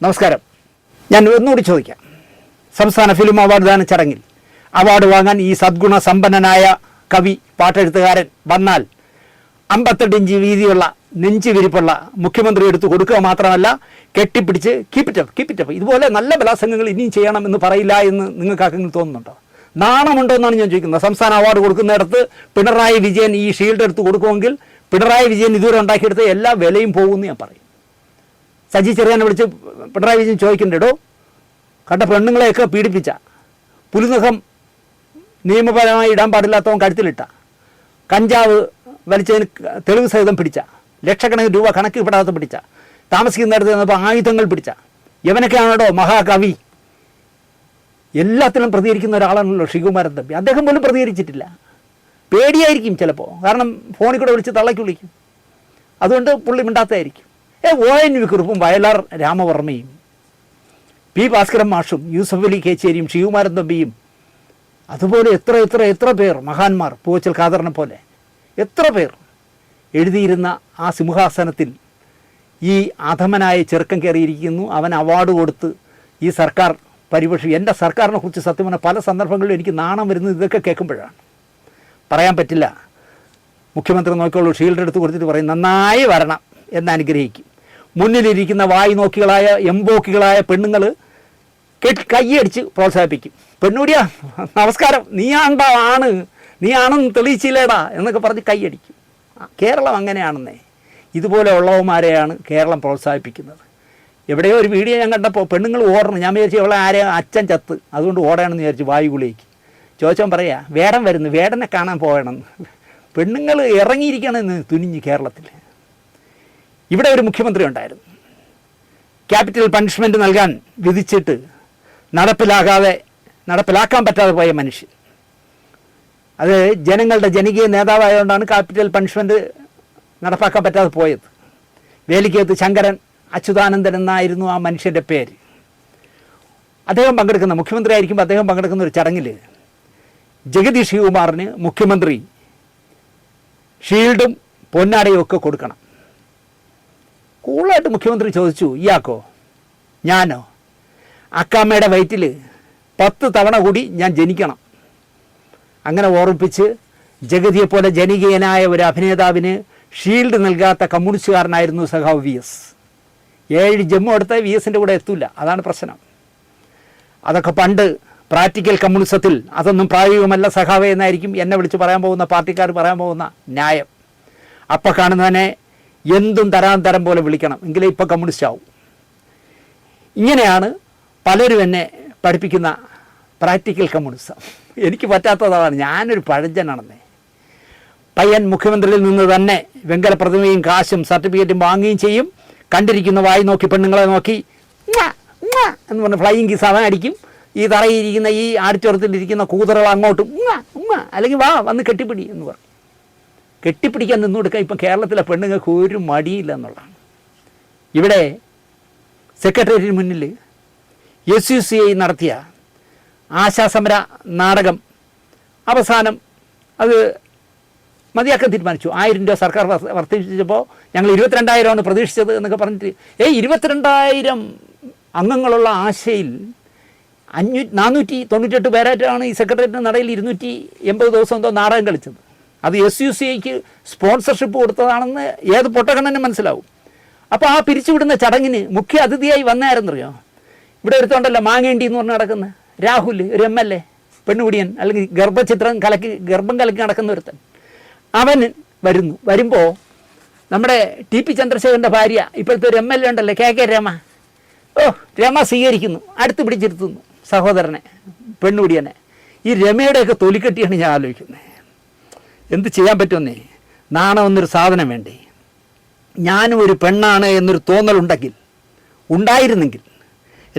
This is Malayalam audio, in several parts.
നമസ്കാരം. ഞാൻ ഒന്നുകൂടി ചോദിക്കാം. സംസ്ഥാന ഫിലിം അവാർഡ് ദാന ചടങ്ങിൽ അവാർഡ് വാങ്ങാൻ ഈ സദ്ഗുണ സമ്പന്നനായ കവി, പാട്ടെഴുത്തുകാരൻ വന്നാൽ 58 ഇഞ്ച് വീതിയുള്ള നെഞ്ചു വിരിപ്പുള്ള മുഖ്യമന്ത്രി എടുത്ത് കൊടുക്കുക മാത്രമല്ല, കെട്ടിപ്പിടിച്ച് കീപ്പിറ്റപ്പ് ഇതുപോലെ നല്ല ബലാത്സംഗങ്ങൾ ഇനിയും ചെയ്യണം എന്ന് പറയില്ല എന്ന് നിങ്ങൾക്ക് ആർക്കെങ്കിലും തോന്നുന്നുണ്ടോ? നാണമുണ്ടോ എന്നാണ് ഞാൻ ചോദിക്കുന്നത്. സംസ്ഥാന അവാർഡ് കൊടുക്കുന്നിടത്ത് പിണറായി വിജയൻ ഈ ഷീൽഡ് എടുത്ത് കൊടുക്കുമെങ്കിൽ പിണറായി വിജയൻ ഇതുവരെ ഉണ്ടാക്കിയെടുത്ത എല്ലാ വിലയും പോകുമെന്ന് ഞാൻ പറയും. സജി ചെറിയാനെ വിളിച്ച് പിണറായി വിജയൻ ചോദിക്കണ്ടോ, കണ്ട പെണ്ണുങ്ങളെയൊക്കെ പീഡിപ്പിച്ച, പുലിനഖം നിയമപരമായി ഇടാൻ പാടില്ലാത്തവൻ കഴുത്തിലിട്ട, കഞ്ചാവ് വലിച്ചതിന് തെളിവ് സഹിതം പിടിച്ച, ലക്ഷക്കണക്കിന് രൂപ കണക്കിൽപ്പെടാത്ത പിടിച്ച, താമസിക്കുന്നിടത്ത് നിന്നപ്പോൾ ആയുധങ്ങൾ പിടിച്ച യവനൊക്കെയാണോ മഹാകവി? എല്ലാത്തിലും പ്രതികരിക്കുന്ന ഒരാളാണല്ലോ ശ്രീകുമാരൻ തമ്പി. അദ്ദേഹം പോലും പ്രതികരിച്ചിട്ടില്ല. പേടിയായിരിക്കും ചിലപ്പോൾ, കാരണം ഫോണിൽ കൂടെ വിളിച്ച് തള്ളയ്ക്ക് വിളിക്കും. അതുകൊണ്ട് പുള്ളി മിണ്ടാത്തതായിരിക്കും. ONV കുറുപ്പും വയലാർ രാമവർമ്മയും പി ഭാസ്കരൻ മാഷും യൂസഫ് അലി കേച്ചേരിയും ശ്രീകുമാരൻ തമ്പിയും അതുപോലെ എത്ര പേർ മഹാന്മാർ, പൂവച്ചൽ ഖാദറിനെ പോലെ എത്ര പേർ എഴുതിയിരുന്ന ആ സിംഹാസനത്തിൽ ഈ അധമനായ ചെറുക്കൻ കയറിയിരിക്കുന്നു. അവൻ അവാർഡ് കൊടുത്ത് ഈ സർക്കാർ പരിപക്ഷി. എൻ്റെ സർക്കാരിനെ കുറിച്ച് സത്യം പറഞ്ഞാൽ പല സന്ദർഭങ്ങളിലും എനിക്ക് നാണം വരുന്നത് ഇതൊക്കെ കേൾക്കുമ്പോഴാണ്. പറയാൻ പറ്റില്ല. മുഖ്യമന്ത്രി നോക്കിയുള്ളൂ, ഷീൽഡ് എടുത്ത് കൊടുത്തിട്ട് പറയും നന്നായി വരണം എന്ന് അനുഗ്രഹിക്കും. മുന്നിലിരിക്കുന്ന വായി നോക്കികളായ എംബോക്കികളായ പെണ്ണുങ്ങൾ കയ്യടിച്ച് പ്രോത്സാഹിപ്പിക്കും. പെണ്ണുടിയാ നമസ്കാരം, നീ ആണെന്ന് തെളിയിച്ചില്ലേടാ എന്നൊക്കെ പറഞ്ഞ് കയ്യടിക്കും. കേരളം അങ്ങനെയാണെന്നേ. ഇതുപോലെ ഉള്ളവന്മാരെയാണ് കേരളം പ്രോത്സാഹിപ്പിക്കുന്നത്. എവിടെയോ ഒരു വീഡിയോ ഞാൻ കണ്ടപ്പോൾ പെണ്ണുങ്ങൾ ഓടണം. ഞാൻ വിചാരിച്ചു അവളെ ആരെയും അച്ഛൻ ചത്ത്, അതുകൊണ്ട് ഓടണമെന്ന് വിചാരിച്ചു. വായുകുളിയേക്ക് ചോദിച്ചാൽ പറയാ വേടൻ വരുന്നു, വേടനെ കാണാൻ പോകണമെന്ന്. പെണ്ണുങ്ങൾ ഇറങ്ങിയിരിക്കണമെന്ന് തുനിഞ്ഞ് കേരളത്തിൽ. ഇവിടെ ഒരു മുഖ്യമന്ത്രി ഉണ്ടായിരുന്നു, ക്യാപിറ്റൽ പണിഷ്മെൻറ്റ് നൽകാൻ വിധിച്ചിട്ട് നടപ്പിലാക്കാൻ പറ്റാതെ പോയ മനുഷ്യൻ. അത് ജനങ്ങളുടെ ജനകീയ നേതാവായതുകൊണ്ടാണ് ക്യാപിറ്റൽ പണിഷ്മെൻറ്റ് നടപ്പാക്കാൻ പറ്റാതെ പോയത്. വേലിക്കകത്ത് ശങ്കരൻ അച്യുതാനന്ദൻ എന്നായിരുന്നു ആ മനുഷ്യൻ്റെ പേര്. അദ്ദേഹം പങ്കെടുക്കുന്ന, മുഖ്യമന്ത്രി ആയിരിക്കുമ്പോൾ അദ്ദേഹം പങ്കെടുക്കുന്ന ഒരു ചടങ്ങിൽ ജഗദീഷ് ശ്രീകുമാറിന് മുഖ്യമന്ത്രി ഷീൽഡും പൊന്നാടയും ഒക്കെ കൊടുക്കണം. കൂളായിട്ട് മുഖ്യമന്ത്രി ചോദിച്ചു, ഇയാക്കോ? ഞാനോ? അക്കാമ്മയുടെ വയറ്റിൽ 10 തവണ കൂടി ഞാൻ ജനിക്കണം. അങ്ങനെ ഓർമ്മിപ്പിച്ച് ജഗതിയെപ്പോലെ ജനകീയനായ ഒരു അഭിനേതാവിന് ഷീൽഡ് നൽകാത്ത കമ്മ്യൂണിസ്റ്റുകാരനായിരുന്നു സഖാവ് VS. 7 ജമ്മു എടുത്ത VSൻ്റെ കൂടെ എത്തൂല, അതാണ് പ്രശ്നം. അതൊക്കെ പണ്ട് പ്രാക്ടിക്കൽ കമ്മ്യൂണിസത്തിൽ അതൊന്നും പ്രായോഗികമല്ല സഖാവേ എന്നായിരിക്കും എന്നെ വിളിച്ച് പറയാൻ പോകുന്ന പാർട്ടിക്കാർ പറയാൻ പോകുന്ന ന്യായം. അപ്പം കാണുന്നതിനെ എന്തും തരം പോലെ വിളിക്കണം, എങ്കിലേ ഇപ്പം കമ്മ്യൂണിസ്റ്റ് ആവും. ഇങ്ങനെയാണ് പലരും എന്നെ പഠിപ്പിക്കുന്ന പ്രാക്ടിക്കൽ കമ്മ്യൂണിസം. എനിക്ക് പറ്റാത്തതാണ്, ഞാനൊരു പഴഞ്ചനാണെന്നേ. പയ്യൻ മുഖ്യമന്ത്രിയിൽ നിന്ന് തന്നെ വെങ്കല പ്രതിമയും കാശും സർട്ടിഫിക്കറ്റും വാങ്ങുകയും ചെയ്യും. കണ്ടിരിക്കുന്ന വായി നോക്കി പെണ്ണുങ്ങളെ നോക്കി എന്ന് പറഞ്ഞ് ഫ്ലൈയിങ് കിസ് അവൻ അടിക്കും. ഈ തറയിരിക്കുന്ന ഈ ആഡിറ്റോറിയത്തിലിരിക്കുന്ന കൂതറകൾ അങ്ങോട്ടും അല്ലെങ്കിൽ വന്ന് കെട്ടിപ്പിടി എന്ന് പറയും. കെട്ടിപ്പിടിക്കാൻ നിന്നു കൊടുക്കുക. ഇപ്പം കേരളത്തിലെ പെണ്ണുങ്ങൾക്ക് ഒരു മടിയില്ല എന്നുള്ളതാണ്. ഇവിടെ സെക്രട്ടേറിയറ്റിന് മുന്നിൽ SUCI നടത്തിയ ആശാസമര നാടകം അവസാനം അത് മതിയാക്കാൻ തീരുമാനിച്ചു. 1000 രൂപ സർക്കാർ വർദ്ധിപ്പിച്ചപ്പോൾ ഞങ്ങൾ 22,000 പ്രതീക്ഷിച്ചത് എന്നൊക്കെ പറഞ്ഞിട്ട് 22,000 അംഗങ്ങളുള്ള ആശയിൽ 498 പേരായിട്ടാണ് ഈ സെക്രട്ടേറിയറ്റിന് നടയിൽ 280 ദിവസം എന്തോ നാടകം കളിച്ചത്. അത് SUCIക്ക് സ്പോൺസർഷിപ്പ് കൊടുത്തതാണെന്ന് ഏത് പൊട്ടക്കണ്ണനും മനസ്സിലാവും. അപ്പോൾ ആ പിരിച്ചുവിടുന്ന ചടങ്ങിന് മുഖ്യ അതിഥിയായി വന്നായിരുന്നറിയോ, ഇവിടെ എടുത്തോണ്ടല്ലോ മാങ്ങേണ്ടി എന്ന് പറഞ്ഞ് നടക്കുന്ന രാഹുൽ, ഒരു MLA പെണ്ണുപിടിയൻ, അല്ലെങ്കിൽ ഗർഭം കലക്കി നടക്കുന്ന ഒരുത്തൻ. അവൻ വരുമ്പോൾ നമ്മുടെ TP ചന്ദ്രശേഖരൻ്റെ ഭാര്യ, ഇപ്പോഴത്തെ ഒരു MLA ഉണ്ടല്ലോ KK രമ, രമ സ്വീകരിക്കുന്നു, അടുത്ത് പിടിച്ചിരുത്തുന്നു സഹോദരനെ, പെണ്ണുപിടിയനെ. ഈ രമയുടെയൊക്കെ തൊലിക്കെട്ടിയാണ് ഞാൻ ആലോചിക്കുന്നത്. എന്ത് ചെയ്യാൻ പറ്റുമെന്നേ? നാണം എന്നൊരു സാധനം വേണ്ടേ? ഞാനും ഒരു പെണ്ണാണ് എന്നൊരു ഉണ്ടായിരുന്നെങ്കിൽ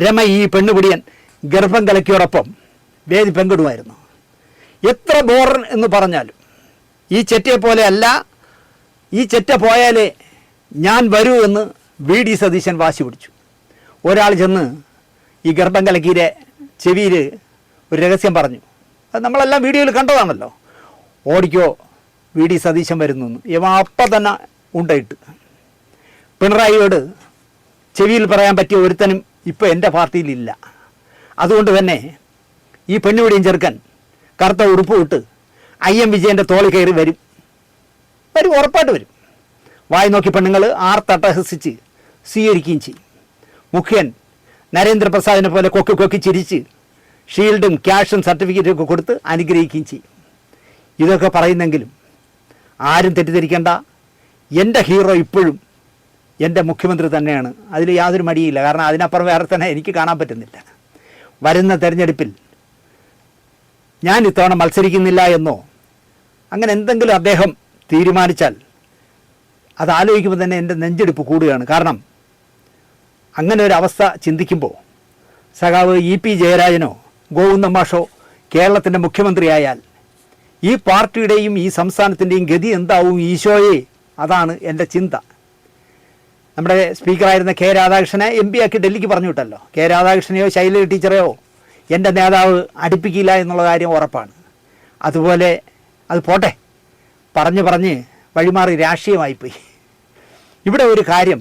രമ ഈ പെണ്ണുപിടിയൻ ഗർഭം കലക്കിയോടൊപ്പം വേദി പങ്കിടുമായിരുന്നു. എത്ര ബോറൻ എന്ന് പറഞ്ഞാലും ഈ ചെറ്റയെ പോലെ അല്ല, ഈ ചെറ്റ പോയാലേ ഞാൻ വരൂ എന്ന് VD സതീശൻ വാശി പിടിച്ചു. ഒരാൾ ചെന്ന് ഈ ഗർഭം കലക്കിയുടെ ചെവിയിൽ ഒരു രഹസ്യം പറഞ്ഞു. അത് നമ്മളെല്ലാം വീഡിയോയിൽ കണ്ടതാണല്ലോ. ഓടിക്കോ VD സതീശൻ വരുന്നു. ഇവ അപ്പം തന്നെ ഉണ്ടയിട്ട് പിണറായിയോട് ചെവിയിൽ പറയാൻ പറ്റിയ ഒരുത്തനും ഇപ്പോൾ എൻ്റെ പാർട്ടിയിലില്ല. അതുകൊണ്ട് തന്നെ ഈ പെണ്ണുപിടിയും ചെറുക്കൻ കറുത്ത ഉടുപ്പ് ഇട്ട് IM വിജയൻ്റെ തോളിൽ കയറി വരും, ഉറപ്പായിട്ട് വരും. വായി നോക്കി പെണ്ണുങ്ങൾ ആർത്തട്ടഹസിച്ച് സ്വീകരിക്കുകയും ചെയ്യും. മുഖ്യൻ നരേന്ദ്രപ്രസാദിനെ പോലെ കൊക്കി ചിരിച്ച് ഷീൽഡും ക്യാഷും സർട്ടിഫിക്കറ്റും ഒക്കെ കൊടുത്ത് അനുഗ്രഹിക്കുകയും ചെയ്യും. ഇതൊക്കെ പറയുന്നെങ്കിലും ആരും തെറ്റിദ്ധരിക്കേണ്ട, എൻ്റെ ഹീറോ ഇപ്പോഴും എൻ്റെ മുഖ്യമന്ത്രി തന്നെയാണ്. അതിൽ യാതൊരു മടിയില്ല. കാരണം അതിനപ്പുറം വേറെ തന്നെ എനിക്ക് കാണാൻ പറ്റുന്നില്ല. വരുന്ന തെരഞ്ഞെടുപ്പിൽ ഞാൻ ഇത്തവണ മത്സരിക്കുന്നില്ല എന്നോ അങ്ങനെ എന്തെങ്കിലും അദ്ദേഹം തീരുമാനിച്ചാൽ അത് ആലോചിക്കുമ്പോൾ തന്നെ എൻ്റെ നെഞ്ചെടുപ്പ് കൂടുകയാണ്. കാരണം അങ്ങനെ ഒരു അവസ്ഥ ചിന്തിക്കുമ്പോൾ സഖാവ് EP ജയരാജനോ ഗോവിന്ദ മാഷോ കേരളത്തിൻ്റെ മുഖ്യമന്ത്രിയായാൽ ഈ പാർട്ടിയുടെയും ഈ സംസ്ഥാനത്തിൻ്റെയും ഗതി എന്താവും ഈശോയെ, അതാണ് എൻ്റെ ചിന്ത. നമ്മുടെ സ്പീക്കറായിരുന്ന K രാധാകൃഷ്ണനെ MP ആക്കി ഡൽഹിക്ക് പറഞ്ഞു വിട്ടല്ലോ. K രാധാകൃഷ്ണനെയോ ശൈലജ ടീച്ചറെയോ എൻ്റെ നേതാവ് അടുപ്പിക്കില്ല എന്നുള്ള കാര്യം ഉറപ്പാണ്. അതുപോലെ അത് പോട്ടെ, പറഞ്ഞ് വഴിമാറി രാഷ്ട്രീയമായിപ്പോയി. ഇവിടെ ഒരു കാര്യം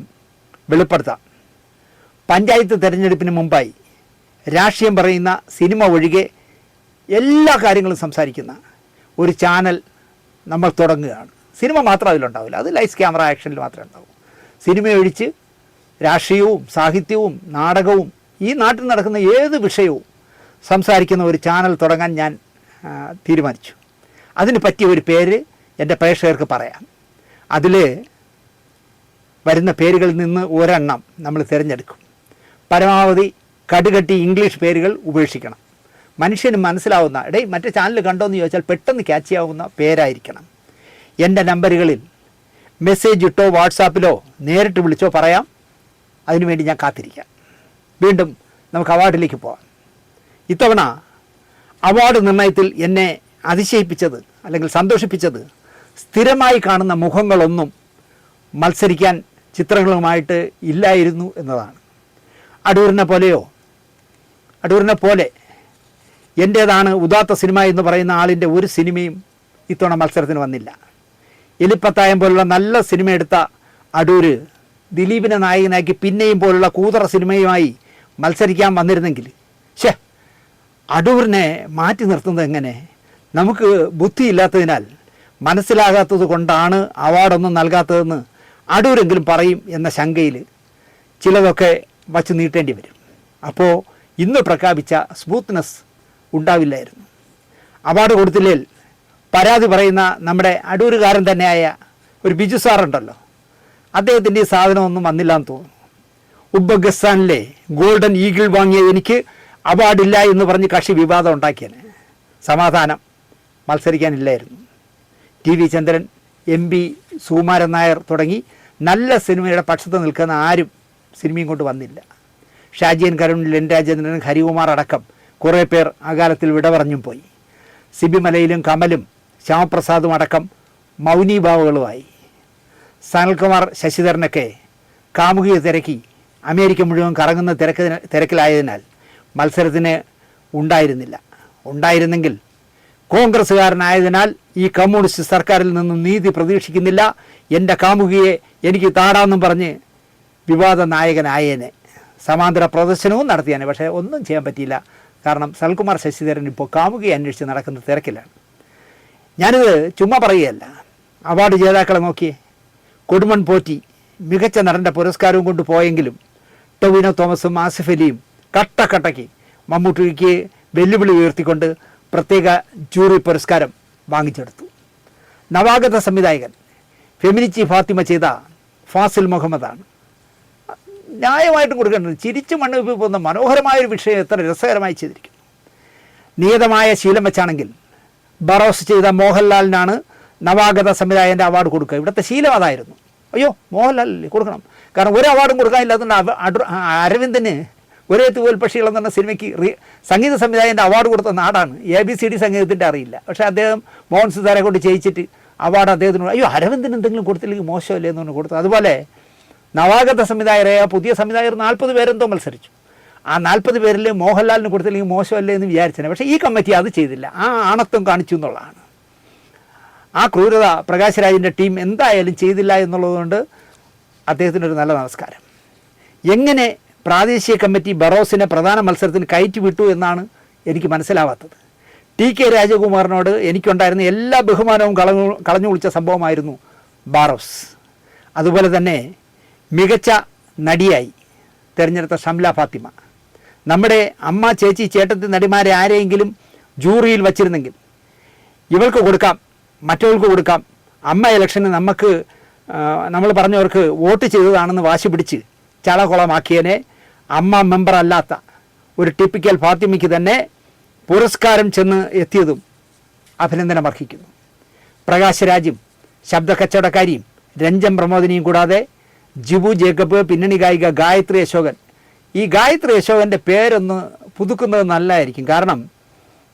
വെളിപ്പെടുത്താം. പഞ്ചായത്ത് തിരഞ്ഞെടുപ്പിന് മുമ്പായി രാഷ്ട്രീയം പറയുന്ന സിനിമ ഒഴികെ എല്ലാ കാര്യങ്ങളും സംസാരിക്കുന്ന ഒരു ചാനൽ നമ്മൾ തുടങ്ങുകയാണ്. സിനിമ മാത്രം അതിലുണ്ടാവില്ല, അത് ലൈറ്റ്സ് ക്യാമറ ആക്ഷനിൽ മാത്രമേ ഉണ്ടാവൂ. സിനിമയൊഴിച്ച് രാഷ്ട്രീയവും സാഹിത്യവും നാടകവും ഈ നാട്ടിൽ നടക്കുന്ന ഏത് വിഷയവും സംസാരിക്കുന്ന ഒരു ചാനൽ തുടങ്ങാൻ ഞാൻ തീരുമാനിച്ചു. അതിന് പറ്റിയ ഒരു പേര് എൻ്റെ പ്രേക്ഷകർക്ക് പറയാം. അതിൽ വരുന്ന പേരുകളിൽ നിന്ന് ഒരെണ്ണം നമ്മൾ തിരഞ്ഞെടുക്കും. പരമാവധി കടുകട്ടി ഇംഗ്ലീഷ് പേരുകൾ ഉപേക്ഷിക്കണം. മനുഷ്യന് മനസ്സിലാവുന്ന, മറ്റേ ചാനൽ കണ്ടോയെന്ന് ചോദിച്ചാൽ പെട്ടെന്ന് ക്യാച്ച് ചെയ്യാവുന്ന പേരായിരിക്കണം. എൻ്റെ നമ്പറുകളിൽ മെസ്സേജ് ഇട്ടോ വാട്സാപ്പിലോ നേരിട്ട് വിളിച്ചോ പറയാം. അതിനുവേണ്ടി ഞാൻ കാത്തിരിക്കാം. വീണ്ടും നമുക്ക് അവാർഡിലേക്ക് പോകാം. ഇത്തവണ അവാർഡ് നിർണയത്തിൽ എന്നെ അതിശയിപ്പിച്ചത് അല്ലെങ്കിൽ സന്തോഷിപ്പിച്ചത് സ്ഥിരമായി കാണുന്ന മുഖങ്ങളൊന്നും മത്സരിക്കാൻ ചിത്രങ്ങളുമായിട്ട് ഇല്ലായിരുന്നു എന്നതാണ്. അടൂരിനെ പോലെ എൻ്റേതാണ് ഉദാത്ത സിനിമ എന്ന് പറയുന്ന ആളിൻ്റെ ഒരു സിനിമയും ഇത്തവണ മത്സരത്തിന് വന്നില്ല. എലിപ്പത്തായം പോലുള്ള നല്ല സിനിമ എടുത്ത അടൂർ ദിലീപിനെ നായകനാക്കി പിന്നെയും പോലുള്ള കൂതറ സിനിമയുമായി മത്സരിക്കാൻ വന്നിരുന്നെങ്കിൽ അടൂരിനെ മാറ്റി നിർത്തുന്നത് എങ്ങനെ? നമുക്ക് ബുദ്ധിയില്ലാത്തതിനാൽ മനസ്സിലാകാത്തത് കൊണ്ടാണ് അവാർഡൊന്നും നൽകാത്തതെന്ന് അടൂരെങ്കിലും പറയും എന്ന ശങ്കയിൽ ചിലതൊക്കെ വച്ച് നീട്ടേണ്ടി വരും. അപ്പോൾ ഇന്ന് പ്രഖ്യാപിച്ച സ്മൂത്ത്നെസ് ഉണ്ടാവില്ലായിരുന്നു. അവാർഡ് കൊടുത്തില്ലേൽ പരാതി പറയുന്ന നമ്മുടെ അടൂരുകാരൻ തന്നെയായ ഒരു ബിജു സാറുണ്ടല്ലോ, അദ്ദേഹത്തിൻ്റെ ഈ സാധനമൊന്നും വന്നില്ലാന്ന് തോന്നുന്നു. ഉസ്ബെക്കിസ്ഥാനിലെ ഗോൾഡൻ ഈഗിൾ വാങ്ങിയ എനിക്ക് അവാർഡില്ല എന്ന് പറഞ്ഞ് കക്ഷി വിവാദം ഉണ്ടാക്കിയതിന് സമാധാനം മത്സരിക്കാനില്ലായിരുന്നു. TV ചന്ദ്രൻ, MP സുകുമാരൻ നായർ തുടങ്ങി നല്ല സിനിമയുടെ പക്ഷത്ത് നിൽക്കുന്ന ആരും സിനിമയും കൊണ്ട് വന്നില്ല. ഷാജിയൻ കരുൺ, ലെൻ രാജേന്ദ്രൻ, ഹരികുമാർ അടക്കം കുറേ പേർ അകാലത്തിൽ വിട പറഞ്ഞും പോയി. സിബി മലയിലും കമലും ശ്യാമപ്രസാദും അടക്കം മൗനീഭാവുകളുമായി. സനൽകുമാർ ശശിധരനൊക്കെ കാമുകിയെ തിരക്കി അമേരിക്ക മുഴുവൻ കറങ്ങുന്ന തിരക്കിലായതിനാൽ മത്സരത്തിന് ഉണ്ടായിരുന്നെങ്കിൽ കോൺഗ്രസ്സുകാരനായതിനാൽ ഈ കമ്മ്യൂണിസ്റ്റ് സർക്കാരിൽ നിന്നും നീതി പ്രതീക്ഷിക്കുന്നില്ല, എൻ്റെ കാമുകിയെ എനിക്ക് താടാന്നും പറഞ്ഞ് വിവാദ നായകനായേനെ. സമാന്തര പ്രദർശനവും നടത്തിയാണ്. പക്ഷേ ഒന്നും ചെയ്യാൻ പറ്റിയില്ല. കാരണം സനൽകുമാർ ശശിധരൻ ഇപ്പോൾ കാമുകിയെ അന്വേഷിച്ച് നടക്കുന്ന തിരക്കിലാണ്. ഞാനിത് ചുമ്മാ പറയുകയല്ല. അവാർഡ് ജേതാക്കളെ നോക്കിയേ. കൊടുമൺ പോറ്റി മികച്ച നടൻ്റെ പുരസ്കാരവും കൊണ്ട് പോയെങ്കിലും ടൊവിനോ തോമസും ആസിഫ് അലിയും കട്ടയ്ക്ക് മമ്മൂട്ടിക്ക് വെല്ലുവിളി ഉയർത്തിക്കൊണ്ട് പ്രത്യേക ജൂറി പുരസ്കാരം വാങ്ങിച്ചെടുത്തു. നവാഗത സംവിധായകൻ ഫെമിനിച്ചി ഫാത്തിമ ചെയ്ത ഫാസിൽ മുഹമ്മദാണ്. ന്യായമായിട്ടും കൊടുക്കേണ്ടത്. ചിരിച്ചു മണ്ണ് പോകുന്ന മനോഹരമായൊരു വിഷയം എത്ര രസകരമായി ചെയ്തിരിക്കുന്നു. നിയതമായ ശീലം വെച്ചാണെങ്കിൽ ബറോസ് ചെയ്ത മോഹൻലാലിനാണ് നവാഗത സംവിധായകൻ്റെ അവാർഡ് കൊടുക്കുക. ഇവിടുത്തെ ശീലം അതായിരുന്നു. അയ്യോ, മോഹൻലാലല്ലേ കൊടുക്കണം. കാരണം ഒരു അവാർഡും കൊടുക്കാനില്ലാത്തതുകൊണ്ട് അരവിന്ദന് ഒരേ തൂവൽ പക്ഷികൾ എന്ന് പറഞ്ഞ സിനിമയ്ക്ക് സംഗീത സംവിധായകൻ്റെ അവാർഡ് കൊടുത്ത നാടാണ്. ABCD സംഗീതത്തിൻ്റെ അറിയില്ല. പക്ഷേ അദ്ദേഹം മോഹൻ സിതാരെ കൊണ്ട് ചെയ്യിച്ചിട്ട് അവാർഡ് അദ്ദേഹത്തിന്, അയ്യോ അരവിന്ദന് എന്തെങ്കിലും കൊടുത്തില്ലെങ്കിൽ മോശമല്ലേ എന്ന് പറഞ്ഞ് കൊടുത്തു. അതുപോലെ നവാഗത സംവിധായകരായ പുതിയ സംവിധായകർ 40 പേരെന്തോ മത്സരിച്ചു. ആ 40 പേരിൽ മോഹൻലാലിന് കൊടുത്തില്ലെങ്കിൽ മോശമല്ലേ എന്ന് വിചാരിച്ചത്. പക്ഷേ ഈ കമ്മിറ്റി അത് ചെയ്തില്ല. ആ ആണത്വം കാണിച്ചു എന്നുള്ളതാണ്. ആ ക്രൂരത പ്രകാശ് രാജിൻ്റെ ടീം എന്തായാലും ചെയ്തില്ല എന്നുള്ളതുകൊണ്ട് അദ്ദേഹത്തിനൊരു നല്ല നമസ്കാരം. എങ്ങനെ പ്രാദേശിക കമ്മിറ്റി ബറോസിനെ പ്രധാന മത്സരത്തിന് കയറ്റി വിട്ടു എന്നാണ് എനിക്ക് മനസ്സിലാവാത്തത്. TK രാജകുമാറിനോട് എനിക്കുണ്ടായിരുന്ന എല്ലാ ബഹുമാനവും കളഞ്ഞു കുളിച്ച സംഭവമായിരുന്നു ബറോസ്. അതുപോലെ തന്നെ മികച്ച നടിയായി തിരഞ്ഞെടുത്ത ഷംല ഫാത്തിമ. നമ്മുടെ അമ്മ, ചേച്ചി, ചേട്ടത്തി നടിമാരെ ആരെയെങ്കിലും ജൂറിയിൽ വച്ചിരുന്നെങ്കിൽ ഇവൾക്ക് കൊടുക്കാം, മറ്റവൾക്ക് കൊടുക്കാം, അമ്മ ഇലക്ഷന് നമ്മൾ പറഞ്ഞവർക്ക് വോട്ട് ചെയ്തതാണെന്ന് വാശി പിടിച്ച് ചളകുളമാക്കിയതിനെ അമ്മ മെമ്പർ അല്ലാത്ത ഒരു ടിപ്പിക്കൽ ഫാത്തിമയ്ക്ക് തന്നെ പുരസ്കാരം ചെന്ന് എത്തിയതും അഭിനന്ദനം അർഹിക്കുന്നു. പ്രകാശ് രാജും ശബ്ദ കച്ചവടക്കാരിയും രഞ്ജൻ പ്രമോദിനിയും കൂടാതെ ജിബു ജേക്കബ്, പിന്നണി ഗായിക ഗായത്രി അശോകൻ. ഈ ഗായത്രി അശോകൻ്റെ പേരൊന്ന് പുതുക്കുന്നത് നല്ലതായിരിക്കും. കാരണം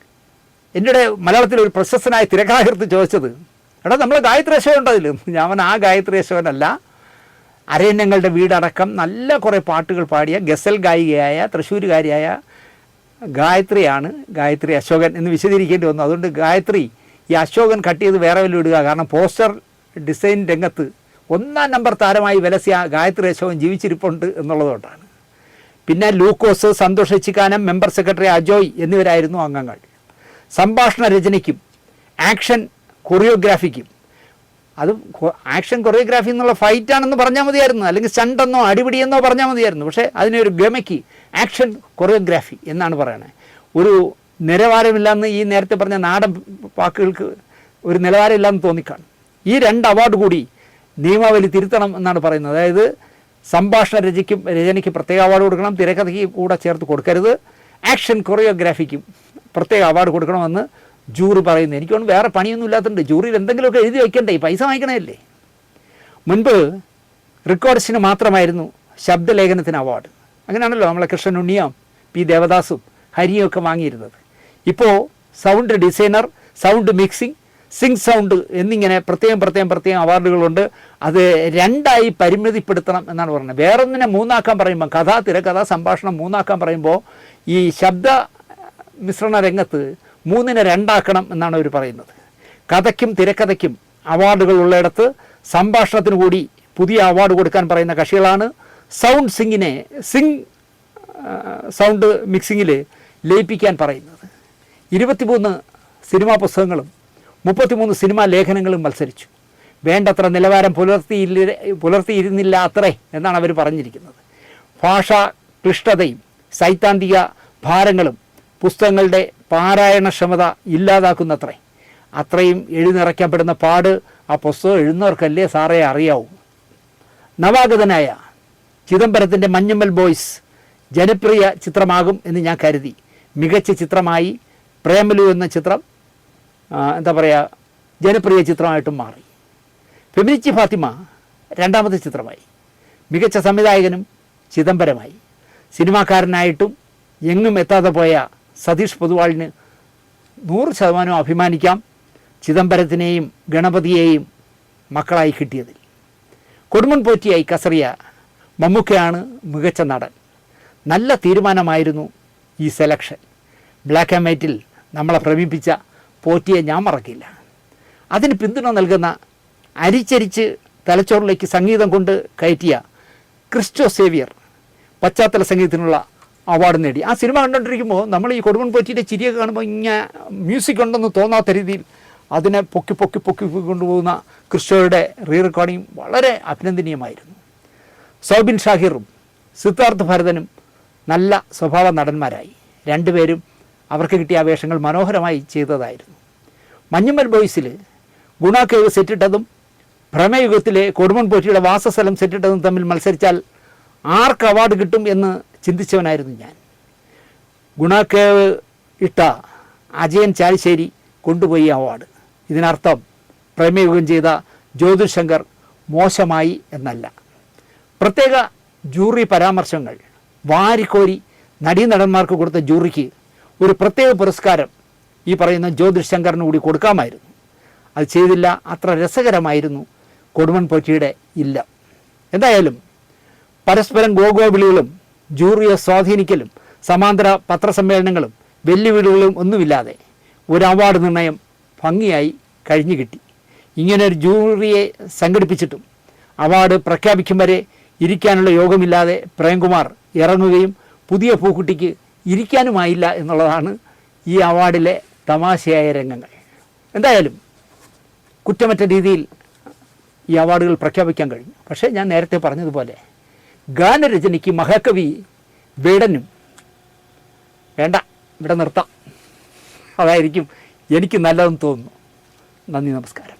എൻ്റെ മലയാളത്തിൽ ഒരു പ്രശസ്തനായ തിരക്കഥാകൃത്ത് ചോദിച്ചത്, എടാ നമ്മൾ ഗായത്രി അശോകൻ ഉണ്ടതിലും. ഞാൻ ആ ഗായത്രി അശോകനല്ല, അരയന്നങ്ങളുടെ വീടടക്കം നല്ല കുറേ പാട്ടുകൾ പാടിയ ഗസൽ ഗായികയായ തൃശ്ശൂരുകാരിയായ ഗായത്രിയാണ് ഗായത്രി അശോകൻ എന്ന് വിശദീകരിക്കേണ്ടി വന്നു. അതുകൊണ്ട് ഗായത്രി ഈ അശോകൻ കട്ട് ചെയ്ത് വേറെ വല്ല ഇടുക. കാരണം പോസ്റ്റർ ഡിസൈൻ രംഗത്ത് 1-ാം നമ്പർ താരമായി വിലസിയ ഗായത്രി അശോകൻ ജീവിച്ചിരിപ്പുണ്ട് എന്നുള്ളതുകൊണ്ടാണ്. പിന്നെ ലൂക്കോസ്, സന്തോഷ് എച്ചിക്കാനം, മെമ്പർ സെക്രട്ടറി അജോയ് എന്നിവരായിരുന്നു അംഗങ്ങൾ. സംഭാഷണ രചനയ്ക്കും ആക്ഷൻ കൊറിയോഗ്രാഫിക്കും, അത് ആക്ഷൻ കൊറിയോഗ്രാഫി എന്നുള്ള ഫൈറ്റാണെന്ന് പറഞ്ഞാൽ മതിയായിരുന്നു, അല്ലെങ്കിൽ സ്റ്റണ്ടെന്നോ അടിപിടിയെന്നോ പറഞ്ഞാൽ മതിയായിരുന്നു. പക്ഷേ അതിനൊരു ഗമയ്ക്ക് ആക്ഷൻ കൊറിയോഗ്രാഫി എന്നാണ് പറയണത്. ഒരു നിലവാരമില്ലെന്ന് ഈ നേരത്തെ പറഞ്ഞ നാടൻ വാക്കുകൾക്ക് ഒരു നിലവാരമില്ലെന്ന് തോന്നിക്കാണും. ഈ 2 അവാർഡ് കൂടി നിയമാവലി തിരുത്തണം എന്നാണ് പറയുന്നത്. അതായത് സംഭാഷണ രചനയ്ക്ക് പ്രത്യേക അവാർഡ് കൊടുക്കണം, തിരക്കഥയ്ക്ക് കൂടെ ചേർത്ത് കൊടുക്കരുത്, ആക്ഷൻ കൊറിയോഗ്രാഫിക്കും പ്രത്യേക അവാർഡ് കൊടുക്കണമെന്ന് ജൂറി പറയുന്നത്. എനിക്കൊന്നും വേറെ പണിയൊന്നും ഇല്ലാത്തതുണ്ട്, ജൂറിയിൽ എന്തെങ്കിലുമൊക്കെ എഴുതി വയ്ക്കണ്ടേ, പൈസ വാങ്ങിക്കണമല്ലേ. മുൻപ് റെക്കോർഡ്സിന് മാത്രമായിരുന്നു ശബ്ദലേഖനത്തിന് അവാർഡ്. അങ്ങനെയാണല്ലോ നമ്മളെ കൃഷ്ണൻ ഉണ്ണിയും പി ദേവദാസും ഹരിയും ഒക്കെ വാങ്ങിയിരുന്നത്. ഇപ്പോൾ sound designer, sound mixing, Singh sound എന്നിങ്ങനെ പ്രത്യേകം അവാർഡുകളുണ്ട്. അത് 2ആയി പരിമിതിപ്പെടുത്തണം എന്നാണ് പറയുന്നത്. വേറൊന്നിനെ 3ആക്കാൻ പറയുമ്പോൾ, കഥ, തിരക്കഥ, സംഭാഷണം 3ആക്കാൻ പറയുമ്പോൾ ഈ ശബ്ദ മിശ്രണ രംഗത്ത് 3നെ 2ആക്കണം എന്നാണ് അവർ പറയുന്നത്. കഥയ്ക്കും തിരക്കഥയ്ക്കും അവാർഡുകൾ ഉള്ളിടത്ത് സംഭാഷണത്തിന് കൂടി പുതിയ അവാർഡ് കൊടുക്കാൻ പറയുന്ന കക്ഷികളാണ്. സൗണ്ട് സൗണ്ട് മിക്സിങ്ങിൽ ലയിപ്പിക്കാൻ പറയുന്നത്. 23 സിനിമാ പുസ്തകങ്ങളും 33 സിനിമാ ലേഖനങ്ങളും മത്സരിച്ചു. വേണ്ടത്ര നിലവാരം പുലർത്തിയിരുന്നില്ല അത്രേ എന്നാണ് അവർ പറഞ്ഞിരിക്കുന്നത്. ഭാഷാ ക്ലിഷ്ടതയും സൈദ്ധാന്തിക ഭാരങ്ങളും പുസ്തകങ്ങളുടെ പാരായണക്ഷമത ഇല്ലാതാക്കുന്നത്രേ. അത്രയും എഴുന്നേറയ്ക്കപ്പെടുന്ന പാട് ആ പുസ്തകം എഴുതുന്നവർക്കല്ലേ സാറേ അറിയാവൂ. നവാഗതനായ ചിദംബരത്തിൻ്റെ മഞ്ഞുമ്മൽ ബോയ്സ് ജനപ്രിയ ചിത്രമാകും എന്ന് ഞാൻ കരുതി. മികച്ച ചിത്രമായി പ്രേമലു എന്ന ചിത്രം ജനപ്രിയ ചിത്രമായിട്ടും മാറി. ഫെമിനിച്ചി ഫാത്തിമ 2ാമത്തെ ചിത്രമായി. മികച്ച സംവിധായകനും ചിദംബരമായി. സിനിമാക്കാരനായിട്ടും എങ്ങും എത്താതെ പോയ സതീഷ് പൊതുവാളിന് 100% അഭിമാനിക്കാം ചിദംബരത്തിനെയും ഗണപതിയെയും മക്കളായി കിട്ടിയതിൽ. കൊടുമൺ പോറ്റിയായി കസറിയ മമ്മൂക്കയാണ് മികച്ച നടൻ. നല്ല തീരുമാനമായിരുന്നു ഈ സെലക്ഷൻ. ബ്ലാക്ക് ആൻഡ് വൈറ്റിൽ നമ്മളെ ഭ്രമിപ്പിച്ച പോറ്റിയെ ഞാൻ മറക്കില്ല. അതിന് പിന്തുണ നൽകുന്ന, അരിച്ചരിച്ച് തലച്ചോറിലേക്ക് സംഗീതം കൊണ്ട് കയറ്റിയ ക്രിസ്റ്റോ സേവിയർ പശ്ചാത്തല സംഗീതത്തിനുള്ള അവാർഡ് നേടി. ആ സിനിമ കണ്ടുകൊണ്ടിരിക്കുമ്പോൾ നമ്മൾ ഈ കൊടുമൺ പോറ്റിയുടെ ചിരിയൊക്കെ കാണുമ്പോൾ ഇങ്ങനെ മ്യൂസിക് ഉണ്ടെന്ന് തോന്നാത്ത രീതിയിൽ അതിനെ പൊക്കി കൊണ്ടുപോകുന്ന ക്രിസ്റ്റോയുടെ റീറെക്കോർഡിങ് വളരെ അഭിനന്ദനീയമായിരുന്നു. സൗബിൻ ഷാഹിറും സിദ്ധാർത്ഥ് ഭരതനും നല്ല സ്വഭാവ നടന്മാരായി. 2 പേരും അവർക്ക് കിട്ടിയ വേഷങ്ങൾ മനോഹരമായി ചെയ്തതായിരുന്നു. മഞ്ഞുമ്മൽ ബോയ്സിൽ ഗുണ കേവ് സെറ്റിട്ടതും ഭ്രമയുഗത്തിലെ കൊടുമൺ പോറ്റിയുടെ വാസസ്ഥലം സെറ്റിട്ടതും തമ്മിൽ മത്സരിച്ചാൽ ആർക്ക് അവാർഡ് കിട്ടും എന്ന് ചിന്തിച്ചവനായിരുന്നു ഞാൻ. ഗുണ കേവ് ഇട്ട അജയൻ ചാലിശ്ശേരി കൊണ്ടുപോയി അവാർഡ്. ഇതിനർത്ഥം പ്രേമയുഗം ചെയ്ത ജ്യോതിശങ്കർ മോശമായി എന്നല്ല. പ്രത്യേക ജൂറി പരാമർശങ്ങൾ വാരിക്കോരി നടീനടന്മാർക്ക് കൊടുത്ത ജൂറിക്ക് ഒരു പ്രത്യേക പുരസ്കാരം ഈ പറയുന്ന ജ്യോതിശങ്കറിന് കൂടി കൊടുക്കാമായിരുന്നു. അത് ചെയ്തില്ല. അത്ര രസകരമായിരുന്നു കൊടുമൺ പോറ്റിയുടെ ഇല്ല. എന്തായാലും പരസ്പരം ഗോവിളികളും ജൂറിയെ സ്വാധീനിക്കലും സമാന്തര പത്രസമ്മേളനങ്ങളും വെല്ലുവിളികളും ഒന്നുമില്ലാതെ ഒരു അവാർഡ് നിർണയം ഭംഗിയായി കഴിഞ്ഞു കിട്ടി. ഇങ്ങനൊരു ജൂറിയെ സംഘടിപ്പിച്ചിട്ടും അവാർഡ് പ്രഖ്യാപിക്കും വരെ ഇരിക്കാനുള്ള യോഗമില്ലാതെ പ്രേംകുമാർ ഇറങ്ങുകയും പുതിയ പൂക്കുട്ടിക്ക് ഇരിക്കാനുമായില്ല എന്നുള്ളതാണ് ഈ അവാർഡിലെ തമാശയായ രംഗങ്ങൾ. എന്തായാലും കുറ്റമറ്റ രീതിയിൽ ഈ അവാർഡുകൾ പ്രഖ്യാപിക്കാൻ കഴിഞ്ഞു. പക്ഷേ ഞാൻ നേരത്തെ പറഞ്ഞതുപോലെ ഗാനരചനയ്ക്ക് മഹാകവി വേടനും വേണ്ട, ഇവിടെ നിർത്താം, അതായിരിക്കും എനിക്ക് നല്ലതെന്ന് തോന്നുന്നു. നന്ദി, നമസ്കാരം.